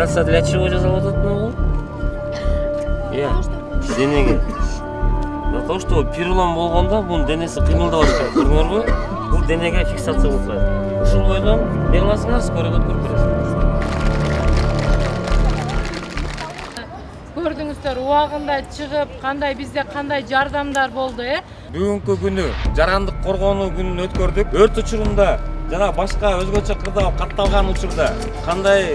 кажется, для чего жасалып атат мына? Иә, денеге. За то, что перелом болгондо бунун денеси кыймылдабаш керек. Көрдүңөрбү? Бул денеге фиксация болуп калат. Ушул бойдон не кыласыңар, скорыйга өткөрүп бересиңер. Көрдүңүздөр, убагында чыгып, бизде кандай жардамдар болду, Бүгүнкү күнү жарандык коргонуу күнүн өткөрдүк. Өрт учурунда жана башка өзгөчө кырдаал катталган учурда кандай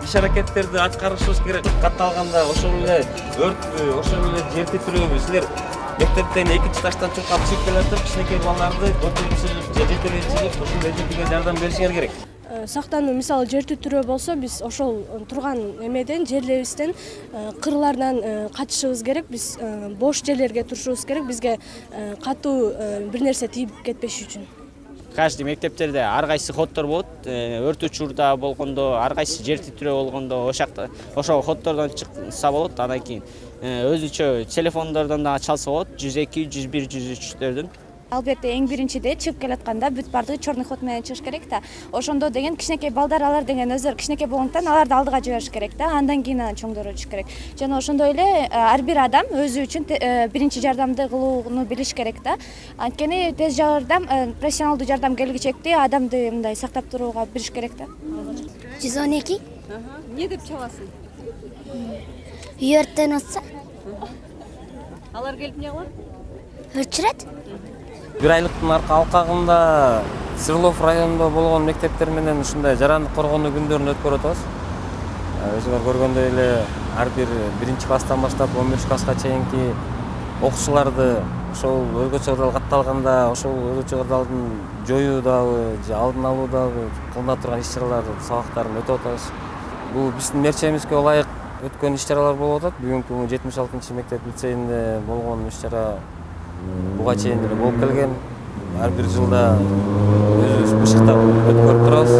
иш аракеттерди аткарышыбыз керек? Катталганда ошол эле өрт, ошол эле жер титирөөбү силер мектептен 2-таштан чуркап чыгып келатып, кичинекей балдарды 4-7-чилик ушул эжетиге жардам беришиңер керек. Сактануу мисалы жер титирөө болсо, биз ошол турган эмеден, жерлерибизден, кырлардан качышыбыз керек. Биз бош жерлерге турушубуз керек. Бизге катуу бир нерсе тийип кетпеш үчүн. Каждый мектептерде ар кайсы ходдор болот. Өрт учурда болгондо, ар кайсы жер титирөө болгондо ошол ходдордон чыкса болот. Андан кийин өзүнчө телефондордон да чалса болот. 102, 101, 103-төрдөн. Албетте эң биринчиде чыгып келатканда бүт бардыгы черный ход менен чыгыш керек да. Ошондо деген кичинекей балдар, алар деген өздөрү кичинекей болгондуктан аларды алдыга жибериш керек да. Андан кийин чоңдору өтүш керек. Жана ошондой эле ар бир адам өзү үчүн биринчи жардамды кылууну билиш керек да. Анткени тез жардам, профессионалдуу жардам келгичекти адамды мындай сактап турууга билиш керек да. 112. Не деп чаласың? Өрттен отса, Алар келип не кылат? өчүрөт. Бир айлыктын алкагында Сырлов районунда болгон мектептер менен ушундай жарандык коргонуу күндөрүн өткөрүп атабыз. Өзүңөр көргөндөй эле ар бир 1-класстан баштап 11 класска чейинки окуучуларды ошол өзгөчө кырдаал катталганда ошол өзгөчө кырдаалдын жоюу дагы, алдын алуу дагы кылына турган иш-чараларды, сабактарын өтүп атабыз. Бул биздин мерчебизге ылайык өткөн иш-чаралар болуп атат. Бүгүнкү 76-мектеп лицейинде болгон иш-чара буга чейин эле болуп келген. Ар бир жылда өзүбүз бышыктап өткөрүп турабыз.